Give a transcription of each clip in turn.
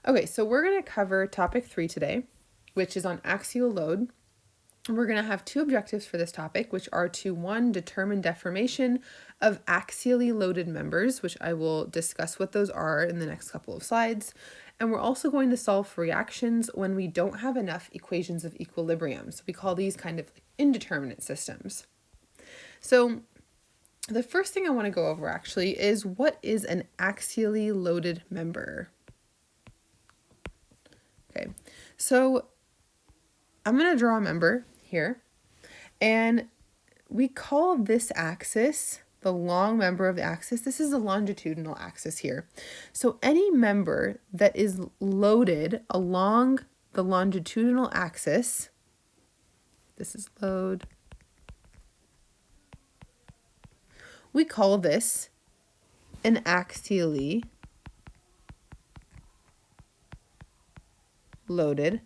Okay, so we're going to cover topic 3 today, which is on axial load. We're going to have two objectives for this topic, which are to, one, determine deformation of axially loaded members, which I will discuss what those are in the next couple of slides. And we're also going to solve for reactions when we don't have enough equations of equilibrium. So we call these kind of indeterminate systems. So the first thing I want to go over actually is, what is an axially loaded member? Okay, so I'm going to draw a member here, and we call this axis the long member of the axis. This is the longitudinal axis here. So any member that is loaded along the longitudinal axis, this is load, we call this an axially loaded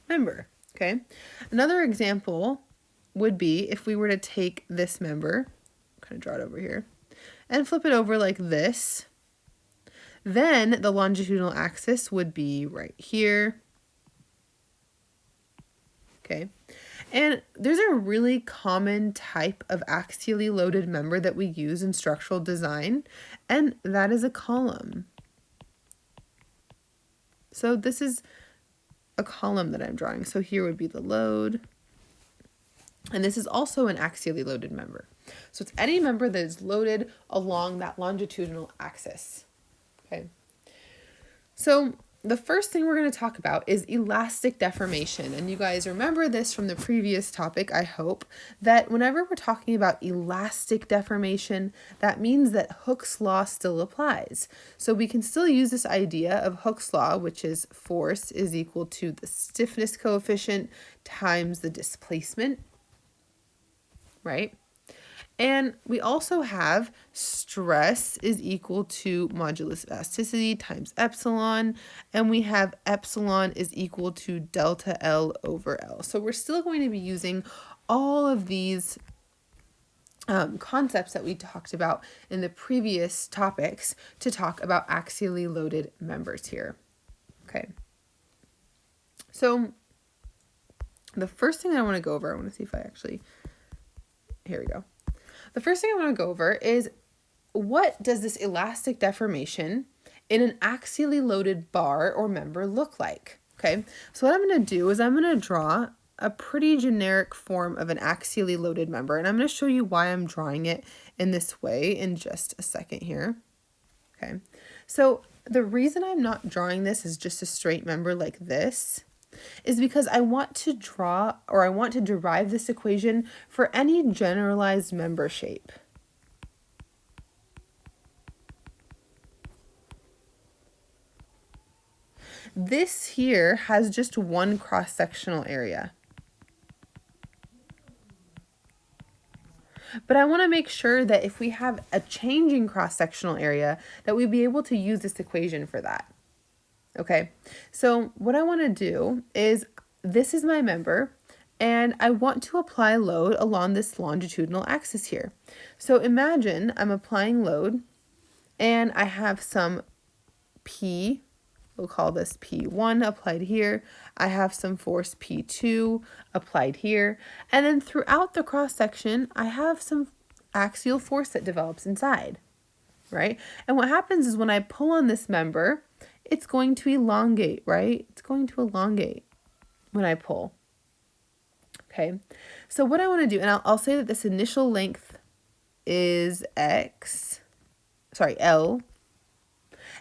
member. Okay, another example would be if we were to take this member, kind of draw it over here, and flip it over like this, then the longitudinal axis would be right here. Okay, and there's a really common type of axially loaded member that we use in structural design, and that is a column. So this is a column that I'm drawing. So here would be the load, and this is also an axially loaded member. So it's any member that is loaded along that longitudinal axis. Okay. So the first thing we're going to talk about is elastic deformation. And you guys remember this from the previous topic, I hope, that whenever we're talking about elastic deformation, that means that Hooke's law still applies. So we can still use this idea of Hooke's law, which is force is equal to the stiffness coefficient times the displacement, right? And we also have stress is equal to modulus of elasticity times epsilon, and we have epsilon is equal to delta L over L. So we're still going to be using all of these concepts that we talked about in the previous topics to talk about axially loaded members here. Okay. So the first thing I want to go over, I want to see if I actually, here we go. The first thing I want to go over is, what does this elastic deformation in an axially loaded bar or member look like? Okay, so what I'm going to do is I'm going to draw a pretty generic form of an axially loaded member, and I'm going to show you why I'm drawing it in this way in just a second here. Okay, so the reason I'm not drawing this as just a straight member like this is because I want to draw, or I want to derive this equation for any generalized member shape. This here has just one cross-sectional area. But I want to make sure that if we have a changing cross-sectional area, that we'd be able to use this equation for that. Okay, so what I want to do is, this is my member, and I want to apply load along this longitudinal axis here. So imagine I'm applying load, and I have some P, we'll call this P1 applied here. I have some force P2 applied here. And then throughout the cross-section, I have some axial force that develops inside, right? And what happens is when I pull on this member, it's going to elongate, right? It's going to elongate when I pull. Okay, so what I want to do, and I'll say that this initial length is L,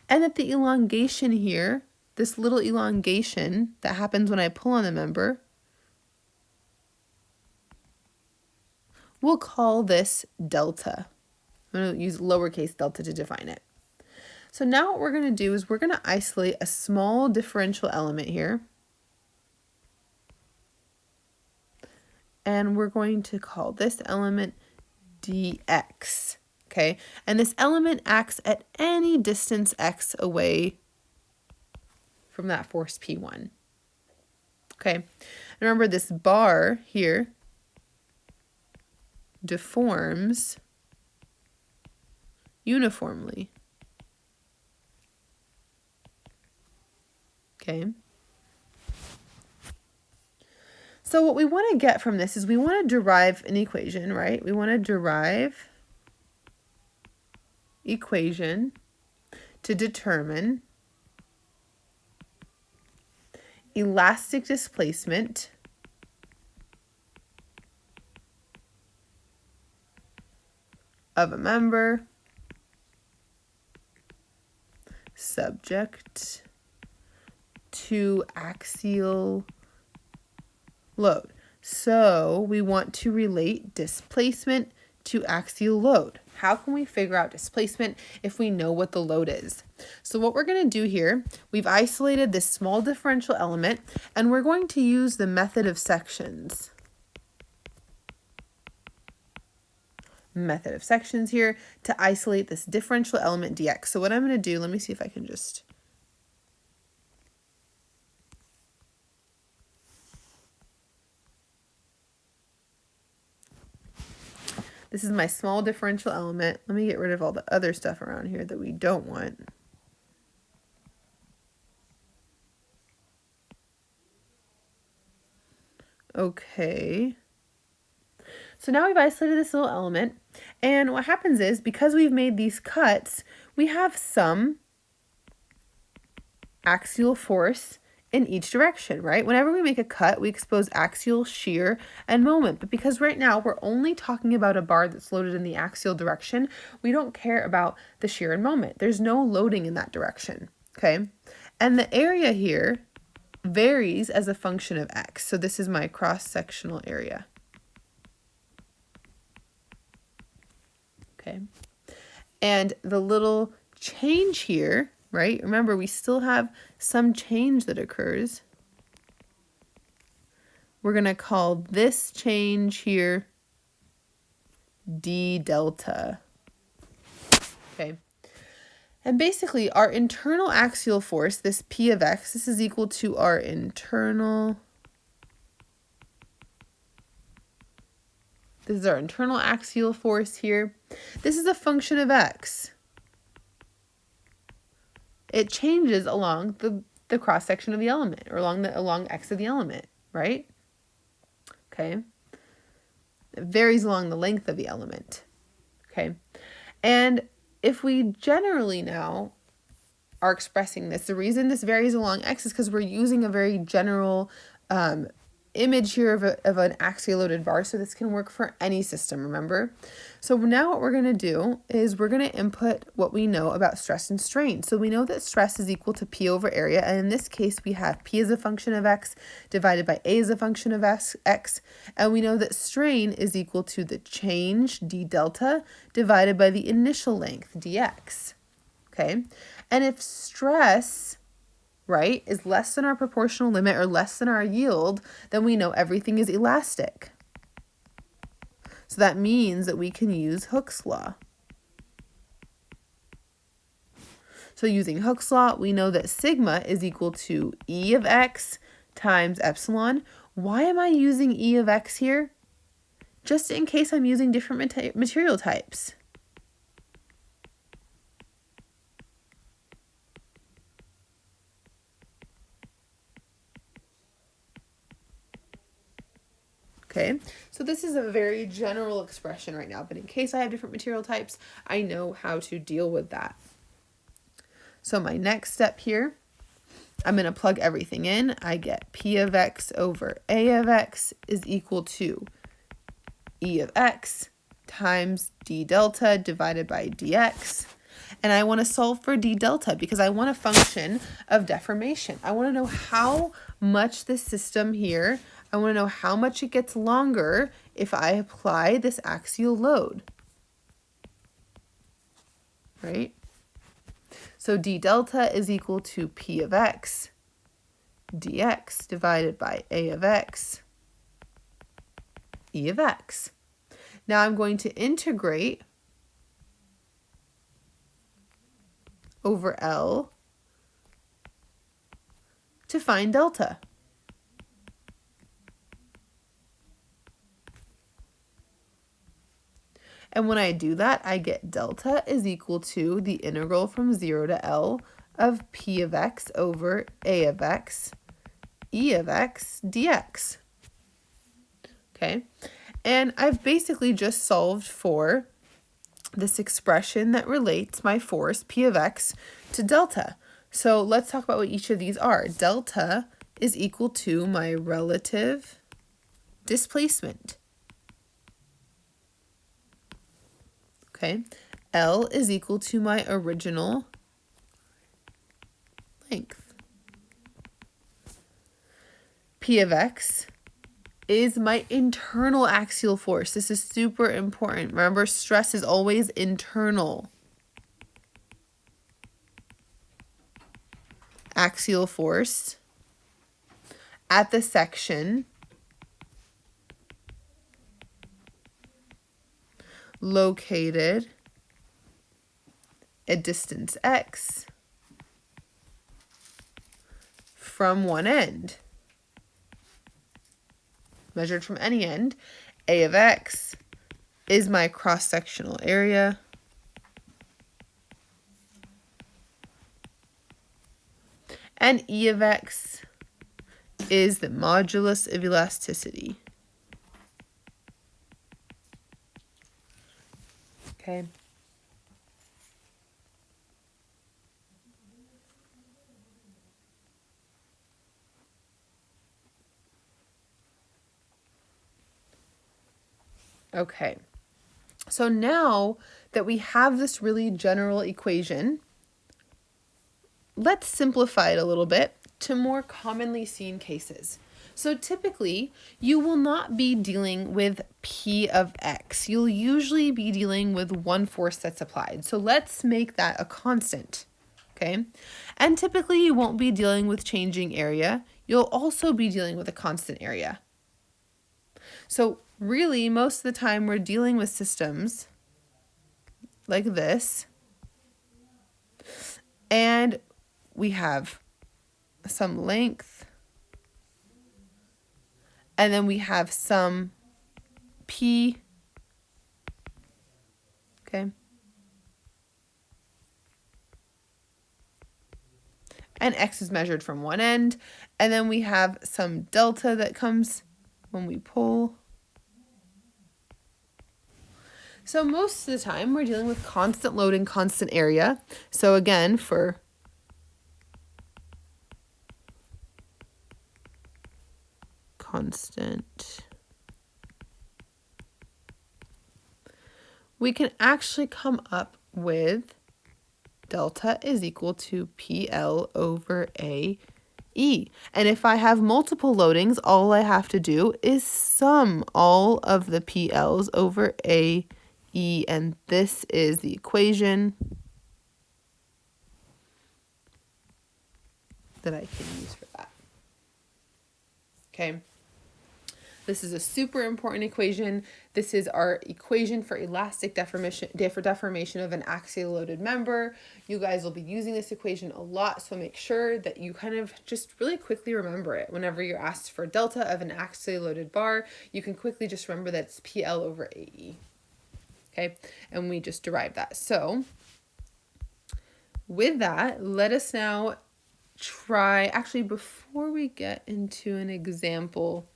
and that the elongation here, this little elongation that happens when I pull on the member, we'll call this delta. I'm going to use lowercase delta to define it. So now what we're going to do is we're going to isolate a small differential element here. And we're going to call this element dx. Okay, and this element acts at any distance x away from that force P1. Okay, and remember this bar here deforms uniformly. Okay. So what we want to get from this is we want to derive an equation, right? We want to derive equation to determine elastic displacement of a member subject to axial load. So we want to relate displacement to axial load. How can we figure out displacement if we know what the load is? So what we're going to do here, we've isolated this small differential element, and we're going to use the method of sections. Method of sections here to isolate this differential element dx. So what I'm going to do, let me see if I can just... This is my small differential element. Let me get rid of all the other stuff around here that we don't want. Okay. So now we've isolated this little element, and what happens is, because we've made these cuts, we have some axial force in each direction, right? Whenever we make a cut, we expose axial, shear, and moment. But because right now we're only talking about a bar that's loaded in the axial direction, we don't care about the shear and moment. There's no loading in that direction, okay? And the area here varies as a function of x. So this is my cross-sectional area. Okay. And the little change here, right? Remember, we still have some change that occurs. We're going to call this change here d delta. Okay. And basically, our internal axial force, this P of x, this is equal to our internal... This is our internal axial force here. This is a function of x. It changes along the cross section of the element, or along x of the element, right? Okay. It varies along the length of the element. Okay. And if we generally now are expressing this, the reason this varies along x is because we're using a very general image here of an axial loaded bar, so this can work for any system, remember? So now what we're going to do is we're going to input what we know about stress and strain. So we know that stress is equal to P over area, and in this case we have P as a function of x divided by A as a function of x, and we know that strain is equal to the change, d delta, divided by the initial length, dx. Okay? And if stress, right, is less than our proportional limit or less than our yield, then we know everything is elastic. So that means that we can use Hooke's law. So using Hooke's law, we know that sigma is equal to E of x times epsilon. Why am I using E of x here? Just in case I'm using different material types. Okay, so this is a very general expression right now, but in case I have different material types, I know how to deal with that. So my next step here, I'm going to plug everything in. I get P of x over A of x is equal to E of x times d delta divided by dx. And I want to solve for d delta because I want a function of deformation. I want to know how much this system here, I want to know how much it gets longer if I apply this axial load, right? So d delta is equal to P of x dx divided by A of x E of x. Now I'm going to integrate over L to find delta. And when I do that, I get delta is equal to the integral from 0 to L of P of X over A of X, E of X dx. Okay, and I've basically just solved for this expression that relates my force, P of X, to delta. So let's talk about what each of these are. Delta is equal to my relative displacement. Okay, L is equal to my original length. P of X is my internal axial force. This is super important. Remember, stress is always internal. Axial force at the section located at distance x from one end. Measured from any end, A of X is my cross-sectional area. And E of X is the modulus of elasticity. Okay. Okay, so now that we have this really general equation, let's simplify it a little bit to more commonly seen cases. So typically, you will not be dealing with P of X. You'll usually be dealing with one force that's applied. So let's make that a constant, okay? And typically, you won't be dealing with changing area. You'll also be dealing with a constant area. So really, most of the time, we're dealing with systems like this. And we have some length. And then we have some P. Okay. And X is measured from one end. And then we have some delta that comes when we pull. So most of the time, we're dealing with constant load and constant area. So again, for constant, we can actually come up with delta is equal to PL over AE. And if I have multiple loadings, all I have to do is sum all of the PLs over AE. And this is the equation that I can use for that. Okay. This is a super important equation. This is our equation for elastic deformation of an axially loaded member. You guys will be using this equation a lot, so make sure that you kind of just really quickly remember it. Whenever you're asked for delta of an axially loaded bar, you can quickly just remember that it's PL over AE. Okay, and we just derived that. So with that, let us now try, actually before we get into an example,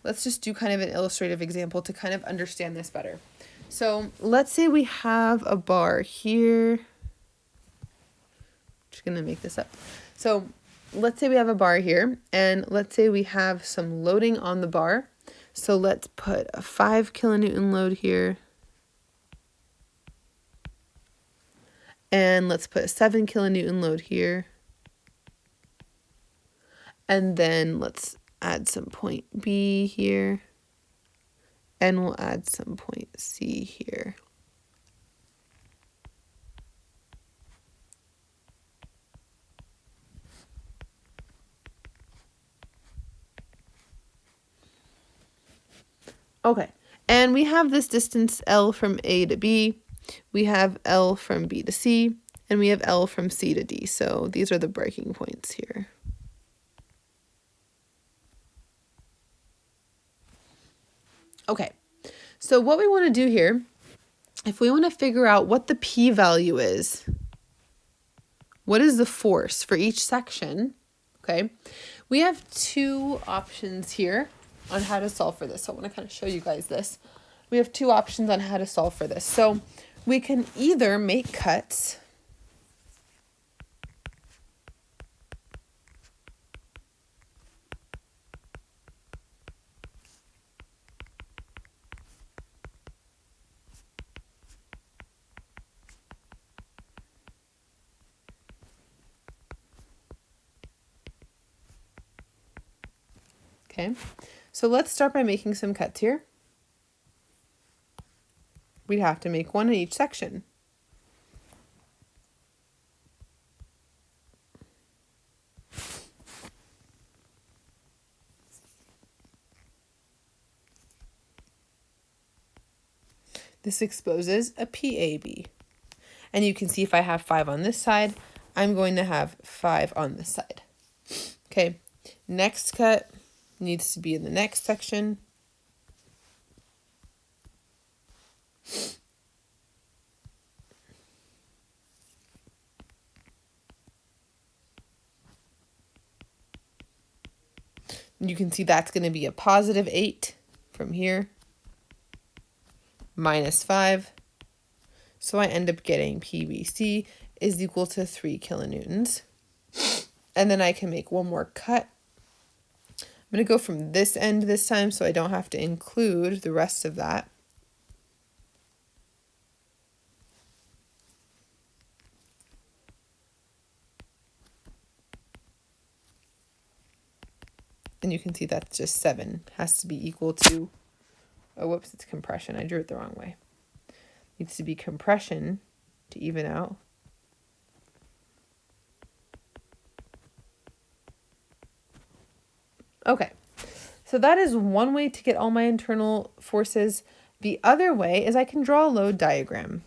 let's just do kind of an illustrative example to kind of understand this better. So let's say we have a bar here. Just gonna make this up. So let's say we have a bar here, and let's say we have some loading on the bar. So let's put a 5 kilonewton load here. And let's put a 7 kilonewton load here. And then let's add some point B here. And we'll add some point C here. Okay, and we have this distance L from A to B. We have L from B to C, and we have L from C to D. So these are the breaking points here. Okay, so what we want to do here, if we want to figure out what the P value is what is the force for each section? Okay, we have two options here on how to solve for this. So I want to kind of show you guys this. We have two options on how to solve for this. So we can either make cuts. Okay, so let's start by making some cuts here. We'd have to make one in each section. This exposes a PAB. And you can see if I have 5 on this side, I'm going to have 5 on this side. Okay, next cut needs to be in the next section. You can see that's going to be a positive 8 from here, minus 5. So I end up getting PBC is equal to 3 kilonewtons. And then I can make one more cut. I'm going to go from this end this time so I don't have to include the rest of that. And you can see that's just 7. Has to be equal to, oh, whoops, it's compression. I drew it the wrong way. Needs to be compression to even out. Okay, so that is one way to get all my internal forces. The other way is I can draw a load diagram.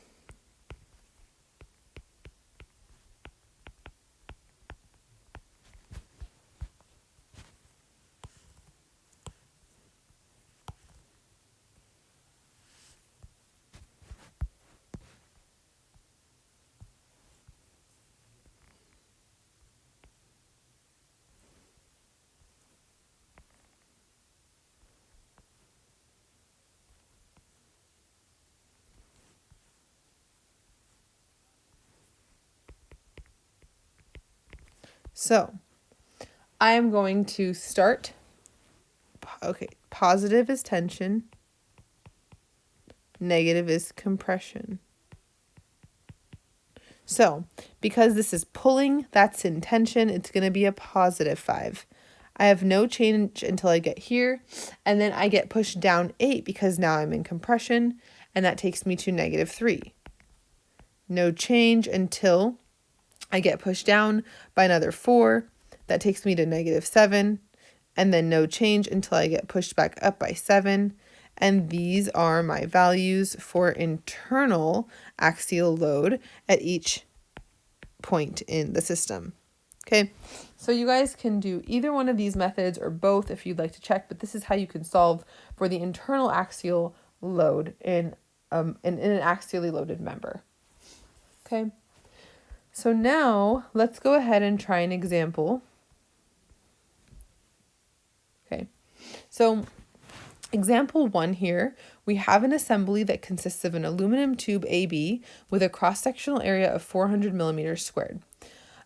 So I am going to start, okay, positive is tension, negative is compression. So because this is pulling, that's in tension, it's going to be a positive 5. I have no change until I get here, and then I get pushed down 8 because now I'm in compression, and that takes me to negative 3. No change until I get pushed down by another 4. That takes me to negative 7. And then no change until I get pushed back up by 7. And these are my values for internal axial load at each point in the system. Okay, so you guys can do either one of these methods or both if you'd like to check, but this is how you can solve for the internal axial load in an axially loaded member. Okay. So now let's go ahead and try an example. Okay, so example 1 here, we have an assembly that consists of an aluminum tube AB with a cross-sectional area of 400 millimeters squared.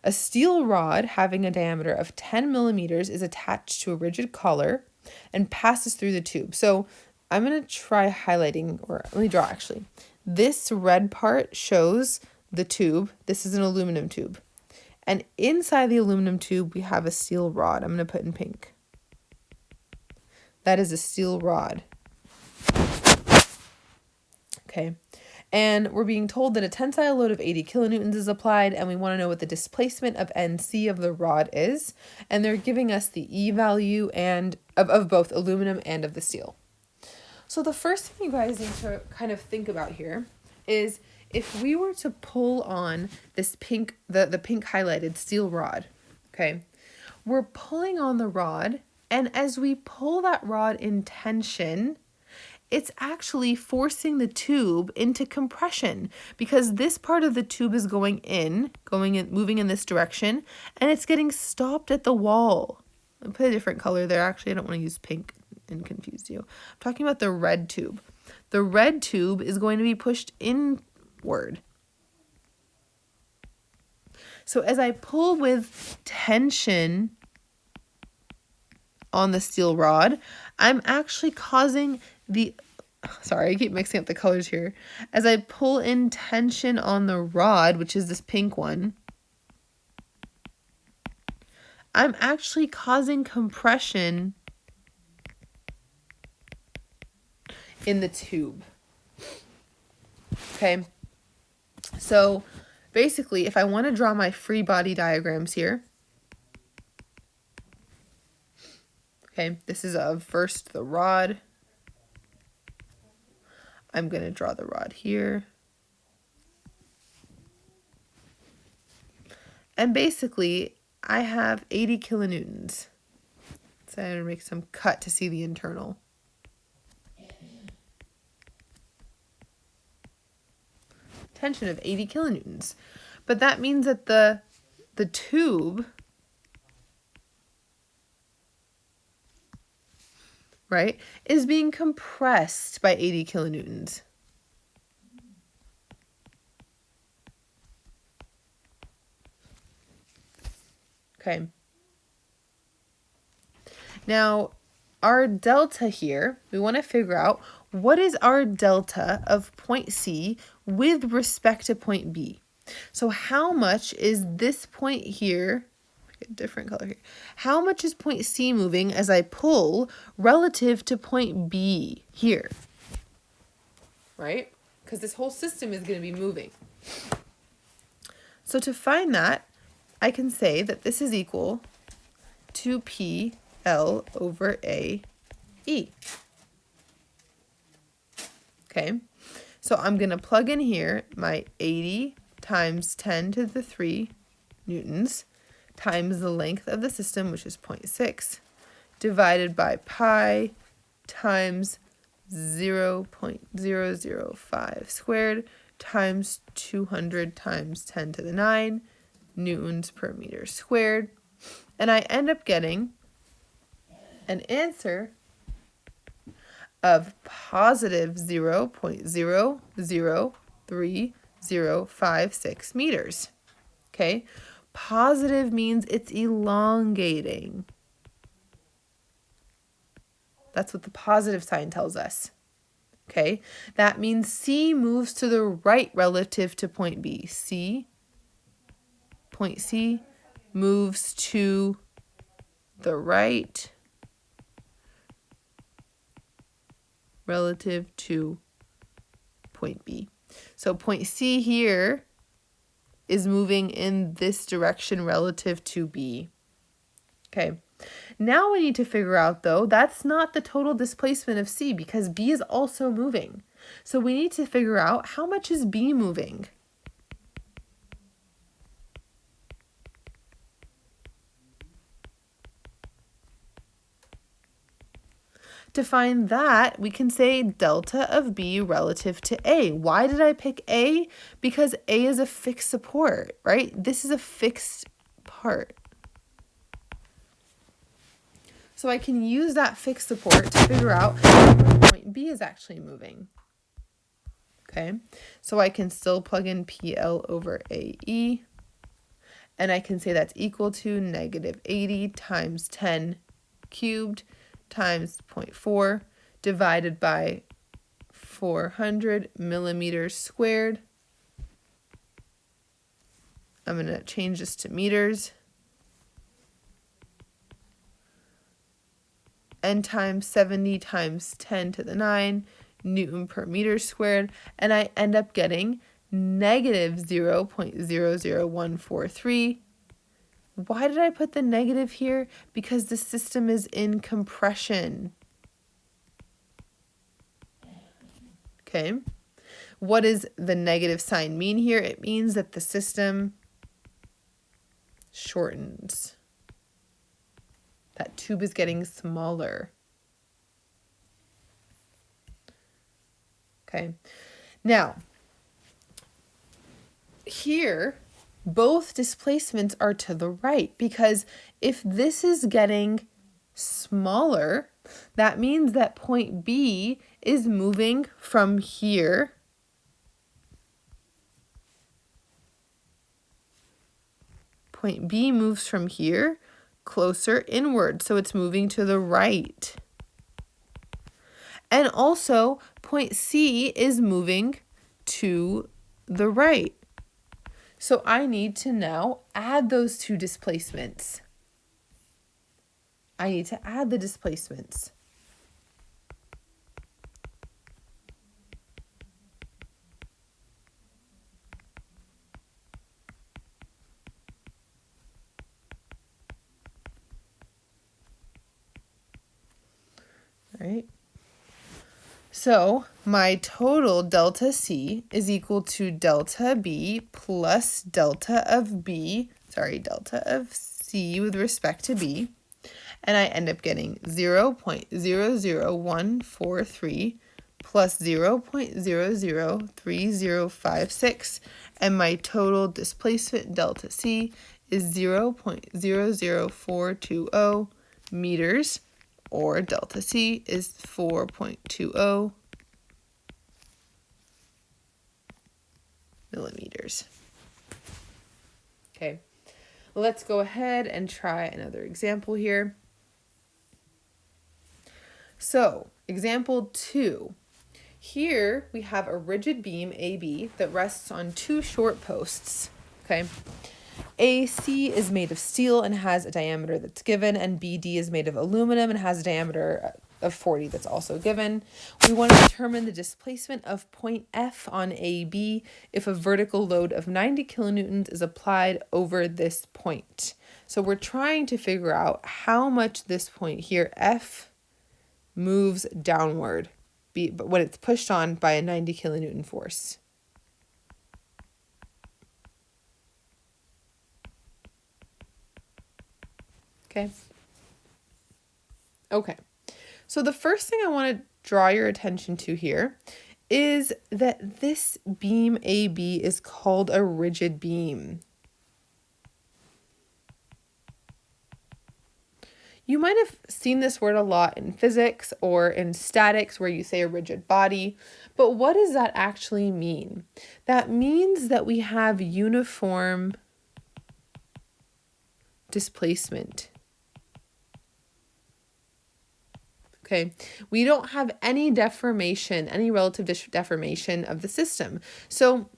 A steel rod having a diameter of 10 millimeters is attached to a rigid collar and passes through the tube. So I'm going to try highlighting, or let me draw actually. This red part shows the tube. This is an aluminum tube. And inside the aluminum tube, we have a steel rod. I'm going to put in pink. That is a steel rod. Okay. And we're being told that a tensile load of 80 kilonewtons is applied, and we want to know what the displacement of NC of the rod is. And they're giving us the E value and of both aluminum and of the steel. So the first thing you guys need to kind of think about here is if we were to pull on this pink, the pink highlighted steel rod, okay, we're pulling on the rod, and as we pull that rod in tension, it's actually forcing the tube into compression because this part of the tube is moving in this direction, and it's getting stopped at the wall. I'll put a different color there. Actually, I don't want to use pink and confuse you. I'm talking about the red tube. The red tube is going to be pushed inward. So as I pull with tension on the steel rod, I'm actually causing sorry, I keep mixing up the colors here. As I pull in tension on the rod, which is this pink one, I'm actually causing compression in the tube. Okay, so basically, if I want to draw my free body diagrams here, okay, this is of first the rod. I'm going to draw the rod here. And basically, I have 80 kilonewtons. So I'm going to make some cut to see the internal. Tension of 80 kilonewtons. But that means that the tube, right, is being compressed by 80 kilonewtons. Okay. Now, our delta here, we want to figure out what is our delta of point C with respect to point B. So how much is this point here, a different color here, how much is point C moving as I pull relative to point B here? Right? Because this whole system is going to be moving. So to find that, I can say that this is equal to PL over AE. Okay, so I'm going to plug in here my 80 times 10 to the 3 newtons times the length of the system, which is 0.6, divided by pi times 0.005 squared times 200 times 10 to the 9 newtons per meter squared. And I end up getting an answer of positive 0.003056 meters. Okay, positive means it's elongating. That's what the positive sign tells us. Okay, that means C moves to the right relative to point B. Point C moves to the right relative to point B. So point C here is moving in this direction relative to B. Okay, now we need to figure out, though, that's not the total displacement of C because B is also moving. So we need to figure out how much is B moving. To find that, we can say delta of B relative to A. Why did I pick A? Because A is a fixed support, right? This is a fixed part. So I can use that fixed support to figure out how point B is actually moving. Okay, so I can still plug in PL over AE, and I can say that's equal to negative 80 times 10 cubed times 0.4 divided by 400 millimeters squared. I'm going to change this to meters. And times 70 times 10 to the 9 Newton per meter squared. And I end up getting negative 0.00143. Why did I put the negative here? Because the system is in compression. Okay. What does the negative sign mean here? It means that the system shortens. That tube is getting smaller. Okay. Now, here, both displacements are to the right, because if this is getting smaller, that means that point B is moving from here point B moves from here closer inward, so it's moving to the right. And also, point C is moving to the right. So I need to now add those two displacements. I need to add the displacements. All right. So my total delta C is equal to delta B plus delta of C with respect to B. And I end up getting 0.00143 plus 0.003056. And my total displacement delta C is 0.00420 meters, or delta C is 4.20 millimeters. Okay, let's go ahead and try another example here. So, example 2. Here we have a rigid beam AB that rests on two short posts. Okay. AC is made of steel and has a diameter that's given, and BD is made of aluminum and has a diameter of 40 that's also given. We want to determine the displacement of point F on AB if a vertical load of 90 kilonewtons is applied over this point. So we're trying to figure out how much this point here, F, moves downward but when it's pushed on by a 90 kilonewton force. Okay. So the first thing I want to draw your attention to here is that this beam AB is called a rigid beam. You might have seen this word a lot in physics or in statics where you say a rigid body, but what does that actually mean? That means that we have uniform displacement. Okay, we don't have any deformation, any relative deformation of the system. So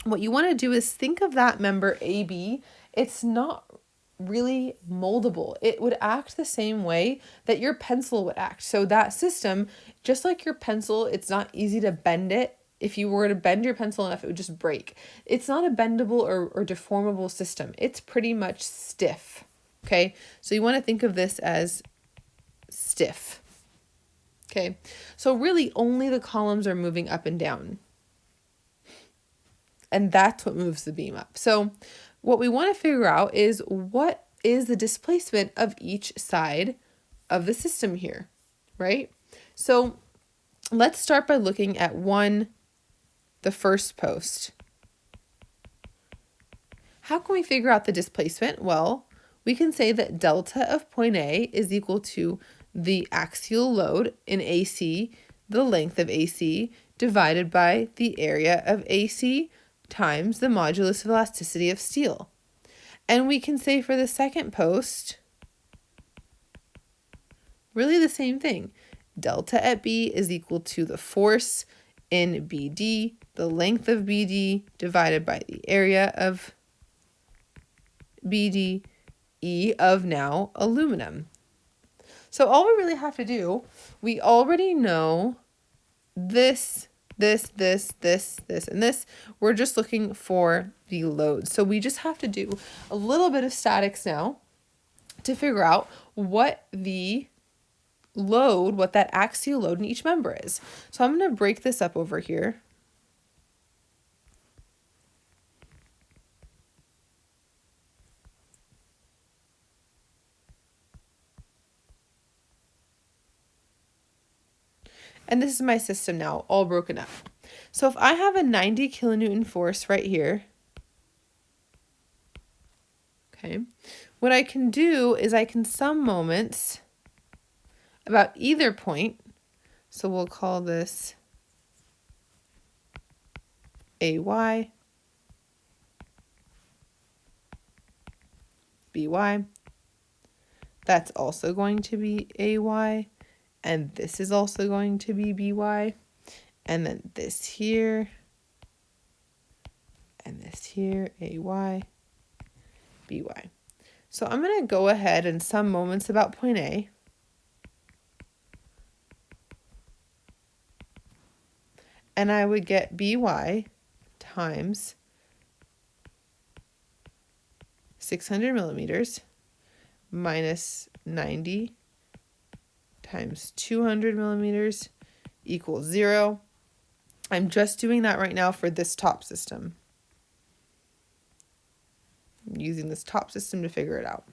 what you want to do is think of that member AB. It's not really moldable. It would act the same way that your pencil would act. So that system, just like your pencil, it's not easy to bend it. If you were to bend your pencil enough, it would just break. It's not a bendable or deformable system. It's pretty much stiff. Okay, so you want to think of this as stiff. Okay, so really only the columns are moving up and down. And that's what moves the beam up. So what we want to figure out is what is the displacement of each side of the system here, right? So let's start by looking at the first post. How can we figure out the displacement? Well, we can say that delta of point A is equal to the axial load in AC, the length of AC, divided by the area of AC times the modulus of elasticity of steel. And we can say for the second post, really the same thing. Delta at B is equal to the force in BD, the length of BD, divided by the area of BD, E of now aluminum. So all we really have to do, we already know this, and this. We're just looking for the load. So we just have to do a little bit of statics now to figure out what the load, what that axial load in each member is. So I'm going to break this up over here. And this is my system now, all broken up. So if I have a 90 kilonewton force right here, okay, what I can do is I can sum moments about either point. So we'll call this AY, BY. That's also going to be AY. And this is also going to be BY. And then this here. And this here, AY, BY. So I'm going to go ahead and sum moments about point A. And I would get BY times 600 millimeters minus 90 times 200 millimeters equals 0. I'm just doing that right now for this top system. I'm using this top system to figure it out.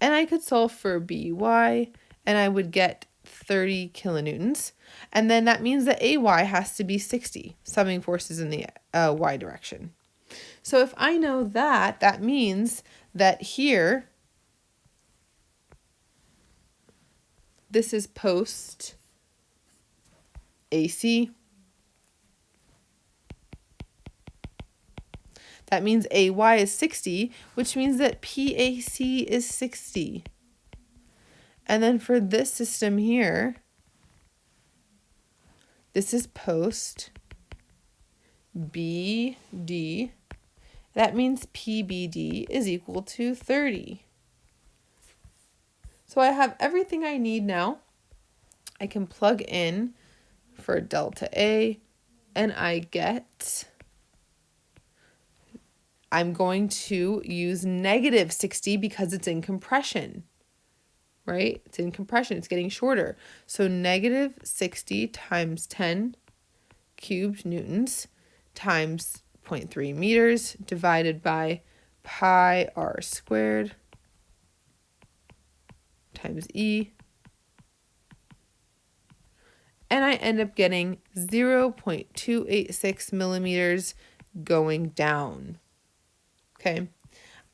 And I could solve for BY, and I would get 30 kilonewtons. And then that means that AY has to be 60, summing forces in the Y direction. So if I know that, that means that here, this is post AC. That means AY is 60, which means that PAC is 60. And then for this system here, this is post BD. That means PBD is equal to 30. So I have everything I need now. I can plug in for delta A, and I get, I'm going to use negative 60 because it's in compression, right? It's in compression, it's getting shorter. So negative 60 times 10 cubed newtons times 0.3 meters divided by pi r squared times E. And I end up getting 0.286 millimeters going down. Okay,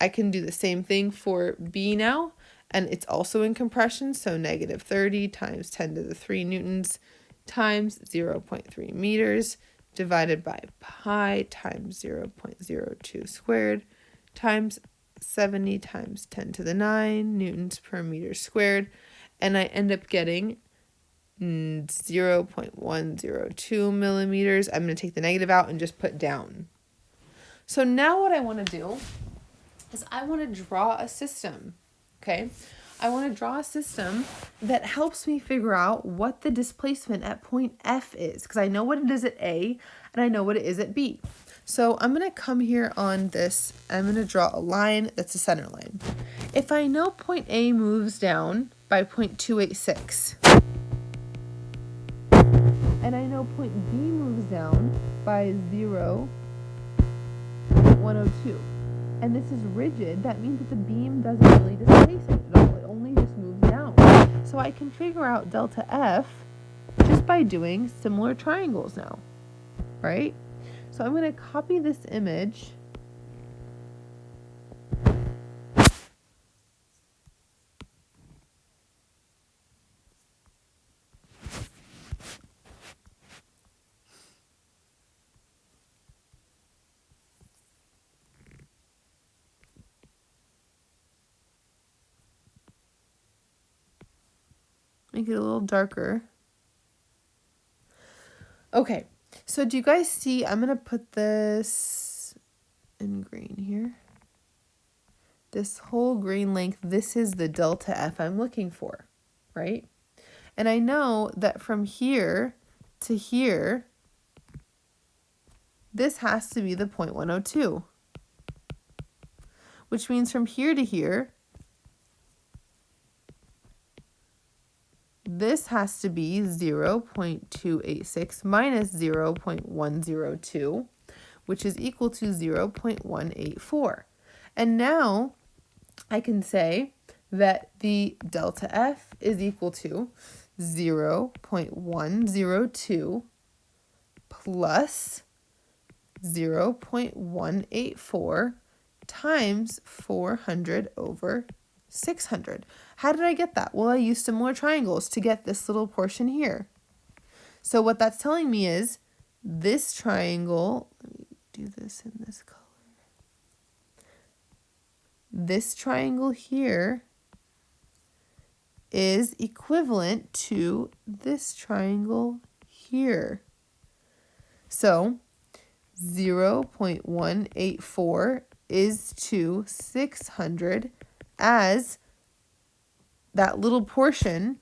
I can do the same thing for B now, and it's also in compression, so negative 30 times 10 to the 3 newtons times 0.3 meters divided by pi times 0.02 squared times 70 times 10 to the 9 newtons per meter squared, and I end up getting 0.102 millimeters. I'm going to take the negative out and just put down. So now what I want to do is I want to draw a system, okay? I want to draw a system that helps me figure out what the displacement at point F is, because I know what it is at A and I know what it is at B. So I'm going to come here on this, I'm going to draw a line that's a center line. If I know point A moves down by 0.286, and I know point B moves down by 0.102, and this is rigid, that means that the beam doesn't really displace it at all. It only just moves down. So I can figure out delta F just by doing similar triangles now, right? So I'm going to copy this image . Make it a little darker. Okay, so do you guys see, I'm going to put this in green here. This whole green length, this is the delta F I'm looking for, right? And I know that from here to here, this has to be the 0.102, which means from here to here, this has to be 0.286 minus 0.102, which is equal to 0.184. And now I can say that the delta F is equal to 0.102 plus 0.184 times 400 over 600. How did I get that? Well, I used similar triangles to get this little portion here. So what that's telling me is this triangle, let me do this in this color. This triangle here is equivalent to this triangle here. So 0.184 is to 600 as that little portion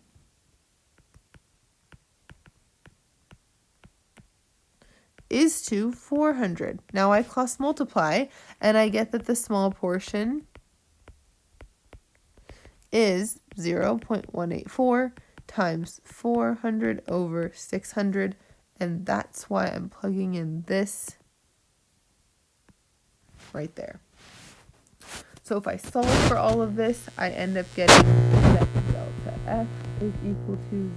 is to 400. Now I cross multiply and I get that the small portion is 0.184 times 400 over 600, and that's why I'm plugging in this right there. So if I solve for all of this, I end up getting that delta F is equal to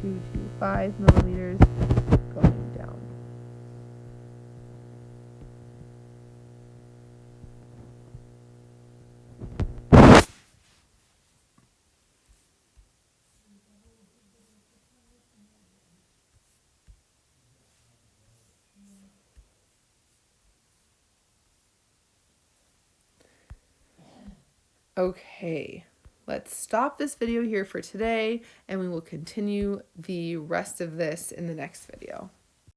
0.225 millimeters going down. Okay, let's stop this video here for today, and we will continue the rest of this in the next video.